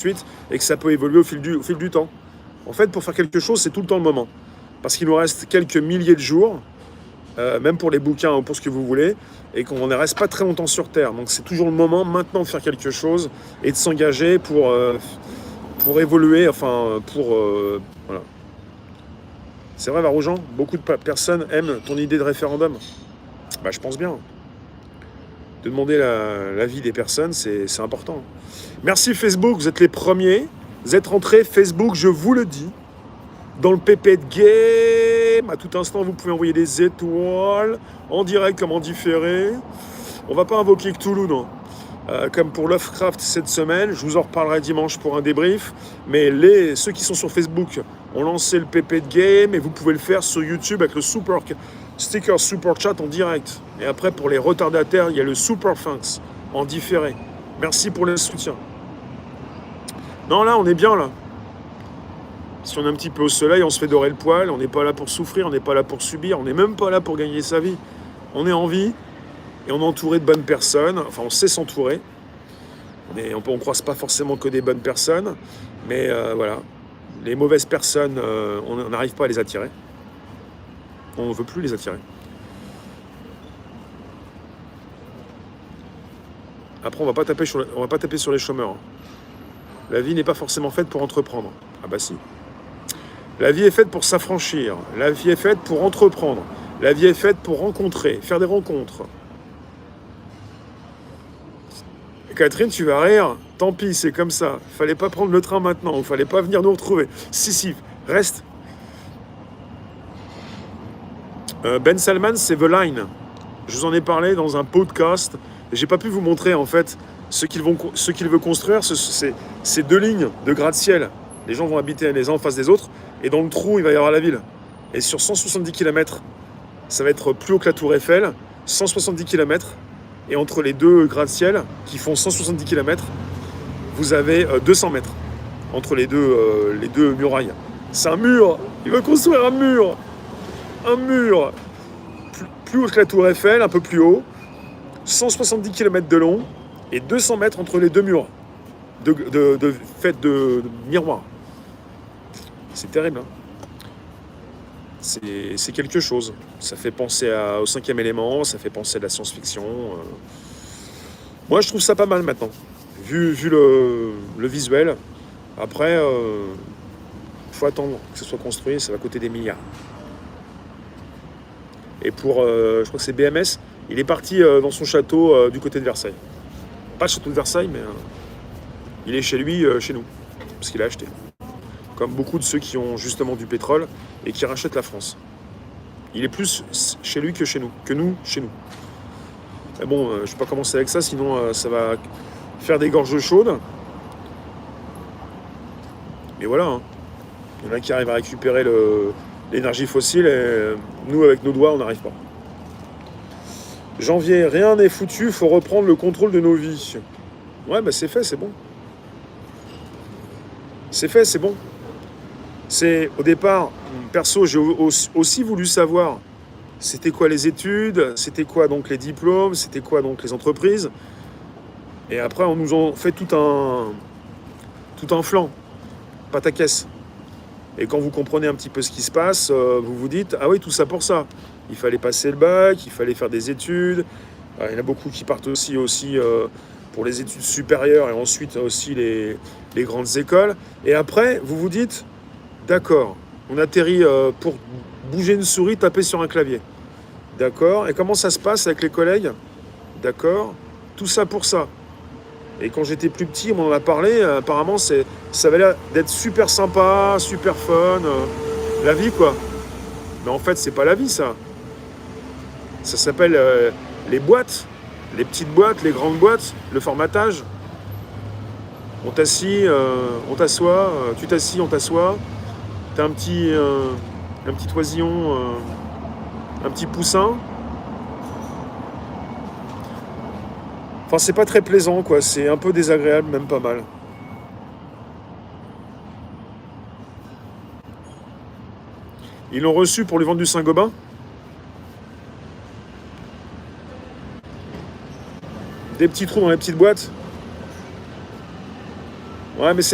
suite, et que ça peut évoluer au fil du temps. En fait, pour faire quelque chose, c'est tout le temps le moment. Parce qu'il nous reste quelques milliers de jours, même pour les bouquins ou pour ce que vous voulez, et qu'on ne reste pas très longtemps sur Terre. Donc c'est toujours le moment maintenant de faire quelque chose et de s'engager pour évoluer, enfin pour... voilà. C'est vrai, Varoujan, beaucoup de personnes aiment ton idée de référendum. Bah, je pense bien. De demander l'avis des personnes, c'est important. Merci Facebook, vous êtes les premiers. Vous êtes rentrés, Facebook, je vous le dis. Dans le PP de game, à tout instant, vous pouvez envoyer des étoiles, en direct comme en différé. On va pas invoquer Cthulhu, non. Comme pour Lovecraft cette semaine, je vous en reparlerai dimanche pour un débrief. Mais ceux qui sont sur Facebook ont lancé le PP de game et vous pouvez le faire sur YouTube avec le sticker Super Chat en direct. Et après, pour les retardataires, il y a le Super Thanks en différé. Merci pour le soutien. Non, là, on est bien, là. Si on est un petit peu au soleil, on se fait dorer le poil, on n'est pas là pour souffrir, on n'est pas là pour subir, on n'est même pas là pour gagner sa vie. On est en vie et on est entouré de bonnes personnes, enfin on sait s'entourer. On ne croise pas forcément que des bonnes personnes, mais voilà. Les mauvaises personnes, on n'arrive pas à les attirer. On ne veut plus les attirer. Après, on va pas taper sur les chômeurs. La vie n'est pas forcément faite pour entreprendre. Ah bah si. La vie est faite pour s'affranchir. La vie est faite pour entreprendre. La vie est faite pour rencontrer, faire des rencontres. Catherine, tu vas rire. Tant pis, c'est comme ça. Fallait pas prendre le train maintenant. Il fallait pas venir nous retrouver. Si, reste. Ben Salman, c'est The Line. Je vous en ai parlé dans un podcast. J'ai pas pu vous montrer, en fait, ce qu'il veut construire. C'est 2 lignes de gratte-ciel. Les gens vont habiter les uns en face des autres. Et dans le trou, il va y avoir la ville. Et sur 170 km, ça va être plus haut que la Tour Eiffel. 170 km. Et entre les 2 gratte-ciel, qui font 170 km, vous avez 200 mètres. Entre les deux murailles. C'est un mur. Il veut construire un mur. Un mur. Plus haut que la Tour Eiffel, un peu plus haut. 170 km de long. Et 200 mètres entre les 2 murs. de miroirs. C'est terrible, hein. C'est quelque chose. Ça fait penser au 5e élément, ça fait penser à de la science-fiction. Moi, je trouve ça pas mal maintenant, vu le visuel. Après, faut attendre que ce soit construit, ça va coûter des milliards. Et pour, je crois que c'est BMS, il est parti dans son château du côté de Versailles. Pas le château de Versailles, mais il est chez lui, chez nous, parce qu'il a acheté. Comme beaucoup de ceux qui ont justement du pétrole et qui rachètent la France. Il est plus chez lui que chez nous, que nous, chez nous. Mais bon, je ne vais pas commencer avec ça, sinon ça va faire des gorges chaudes. Mais voilà, hein. Il y en a qui arrivent à récupérer l'énergie fossile et nous, avec nos doigts, on n'arrive pas. Janvier, rien n'est foutu, il faut reprendre le contrôle de nos vies. Ouais, bah c'est fait, c'est bon. C'est fait, c'est bon. C'est, au départ, perso, j'ai aussi voulu savoir c'était quoi les études, c'était quoi donc les diplômes, c'était quoi donc les entreprises. Et après, on nous en fait tout un flanc, pataquès. Et quand vous comprenez un petit peu ce qui se passe, vous vous dites, ah oui, tout ça pour ça. Il fallait passer le bac, il fallait faire des études. Il y en a beaucoup qui partent aussi pour les études supérieures et ensuite aussi les grandes écoles. Et après, vous vous dites, d'accord, on atterrit pour bouger une souris, taper sur un clavier. D'accord, et comment ça se passe avec les collègues? D'accord, tout ça pour ça. Et quand j'étais plus petit, on en a parlé, apparemment ça avait l'air d'être super sympa, super fun, la vie quoi. Mais en fait, c'est pas la vie ça. Ça s'appelle les boîtes, les petites boîtes, les grandes boîtes, le formatage. On t'assit, on t'assoit, tu t'assis, on t'assoit. T'as un petit oisillon, un petit poussin. Enfin, c'est pas très plaisant, quoi. C'est un peu désagréable, même pas mal. Ils l'ont reçu pour lui vendre du Saint-Gobain. Des petits trous dans les petites boîtes. Ouais, mais c'est